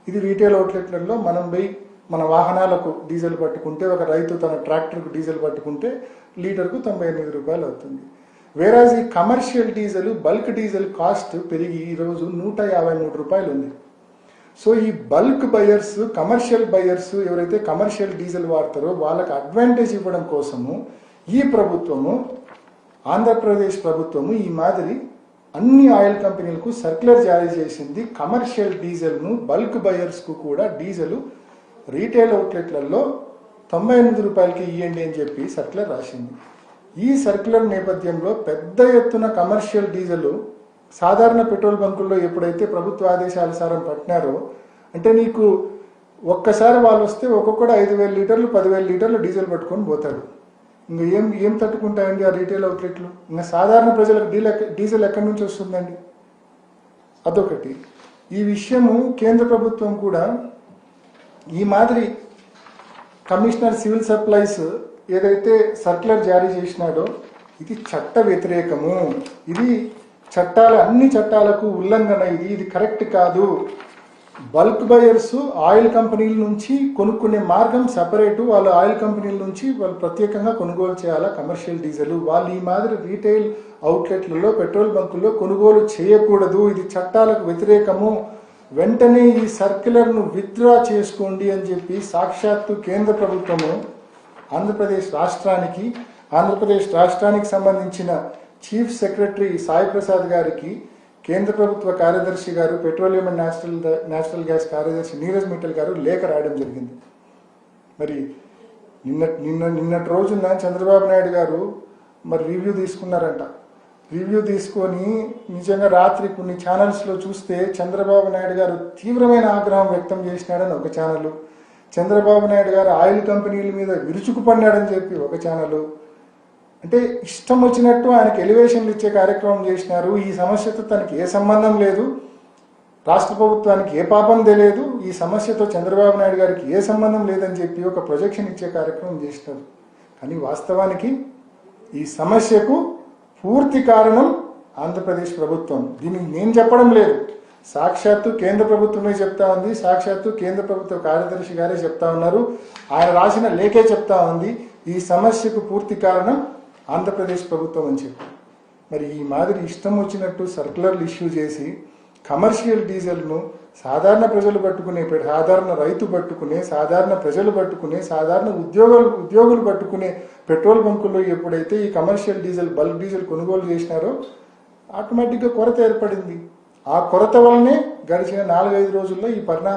ఇది రీటైల్ అవుట్లెట్లలో మనం పోయి మన వాహనాలకు డీజిల్ పట్టుకుంటే, ఒక రైతు తన ట్రాక్టర్కు డీజిల్ పట్టుకుంటే లీటర్కు 98 రూపాయలు అవుతుంది. వేరాజ్ ఈ commercial diesel, bulk diesel cost పెరిగి ఈరోజు 153 రూపాయలు ఉంది. సో ఈ బల్క్ బయర్స్, కమర్షియల్ బయర్స్ ఎవరైతే కమర్షియల్ డీజిల్ వాడతారో వాళ్ళకి అడ్వాంటేజ్ ఇవ్వడం కోసము ఈ ప్రభుత్వము, ఆంధ్రప్రదేశ్ ప్రభుత్వము ఈ మాదిరి అన్ని ఆయిల్ కంపెనీలకు సర్క్యులర్ జారీ చేసింది. కమర్షియల్ డీజిల్ను బల్క్ బయర్స్కు కూడా డీజిల్ రీటైల్ అవుట్లెట్లలో 98 రూపాయలకి ఇవ్వండి అని చెప్పి సర్క్యులర్ రాసింది. ఈ సర్క్యులర్ నేపథ్యంలో పెద్ద ఎత్తున కమర్షియల్ డీజిల్ సాధారణ పెట్రోల్ బంకుల్లో ఎప్పుడైతే ప్రభుత్వ ఆదేశానుసారం పట్టినారో, అంటే నీకు ఒక్కసారి వాళ్ళు వస్తే ఒక్కొక్కడు 5,000 లీటర్లు 10,000 లీటర్లు డీజిల్ పట్టుకొని పోతాడు. ఇంకా ఏం తట్టుకుంటాయండి ఆ రీటైల్ అవుట్లెట్లు? ఇంకా సాధారణ ప్రజలకు డీజిల్ ఎక్కడి నుంచి వస్తుందండి? అదొకటి. ఈ విషయము కేంద్ర ప్రభుత్వం కూడా ఈ మాదిరి కమిషనర్ సివిల్ సప్లైస్ ఏదైతే సర్క్యులర్ జారీ చేసినాడో ఇది చట్ట వ్యతిరేకము, ఇది అన్ని చట్టాలకు ఉల్లంఘన, ఇది కరెక్ట్ కాదు. బల్క్ బయర్స్ ఆయిల్ కంపెనీల నుంచి కొనుక్కునే మార్గం సపరేటు, వాళ్ళు ఆయిల్ కంపెనీల నుంచి వాళ్ళు ప్రత్యేకంగా కొనుగోలు చేయాలా కమర్షియల్ డీజిల్. వాళ్ళు ఈ మాదిరి రీటైల్ అవుట్లెట్లలో, పెట్రోల్ బంకుల్లో కొనుగోలు చేయకూడదు, ఇది చట్టాలకు వ్యతిరేకము, వెంటనే ఈ సర్క్యులర్ను విత్డ్రా చేసుకోండి అని చెప్పి సాక్షాత్తు కేంద్ర ప్రభుత్వము ఆంధ్రప్రదేశ్ రాష్ట్రానికి సంబంధించిన చీఫ్ సెక్రటరీ సాయి ప్రసాద్ గారికి, కేంద్ర ప్రభుత్వ కార్యదర్శి గారు, పెట్రోలియం అండ్ నేచురల్ గ్యాస్ కార్యదర్శి నీరజ్ మిట్టల్ గారు లేఖ రాయడం జరిగింది. మరి నిన్నటి రోజున చంద్రబాబు నాయుడు గారు మరి రివ్యూ తీసుకున్నారంట. రివ్యూ తీసుకొని నిజంగా రాత్రి కొన్ని ఛానల్స్లో చూస్తే చంద్రబాబు నాయుడు గారు తీవ్రమైన ఆగ్రహం వ్యక్తం చేసినాడని ఒక ఛానల్, చంద్రబాబు నాయుడు గారు ఆయిల్ కంపెనీల మీద విరుచుకుపడినాడని చెప్పి ఒక ఛానల్. అంటే ఇష్టం వచ్చినట్టు ఆయనకు ఎలివేషన్లు ఇచ్చే కార్యక్రమం చేసినారు. ఈ సమస్యతో తనకి ఏ సంబంధం లేదు, రాష్ట్ర ప్రభుత్వానికి ఏ పాపం తెలియదు, ఈ సమస్యతో చంద్రబాబు నాయుడు గారికి ఏ సంబంధం లేదని చెప్పి ఒక ప్రొజెక్షన్ ఇచ్చే కార్యక్రమం చేసినారు. కానీ వాస్తవానికి ఈ సమస్యకు పూర్తి కారణం ఆంధ్రప్రదేశ్ ప్రభుత్వం. దీనికి నేను చెప్పడం లేదు, సాక్షాత్తు కేంద్ర ప్రభుత్వమే చెప్తా ఉంది, సాక్షాత్తు కేంద్ర ప్రభుత్వ కార్యదర్శి గారే చెప్తా ఉన్నారు, ఆయన రాసిన లేఖే చెప్తా ఉంది ఈ సమస్యకు పూర్తి కారణం ఆంధ్రప్రదేశ్ ప్రభుత్వం అని చెప్పి. మరి ఈ మాదిరి ఇష్టం వచ్చినట్టు సర్క్యులర్లు ఇష్యూ చేసి కమర్షియల్ డీజిల్ను సాధారణ ప్రజలు పట్టుకునే, సాధారణ రైతు పట్టుకునే, సాధారణ ప్రజలు పట్టుకునే, సాధారణ ఉద్యోగులు పట్టుకునే పెట్రోల్ బంకుల్లో ఎప్పుడైతే ఈ కమర్షియల్ డీజిల్, బల్క్ డీజిల్ కొనుగోలు చేసినారో ఆటోమేటిక్గా కొరత ఏర్పడింది. ఆ కొరత వల్లనే గడిచిన 4-5 రోజుల్లో ఈ పరిణామం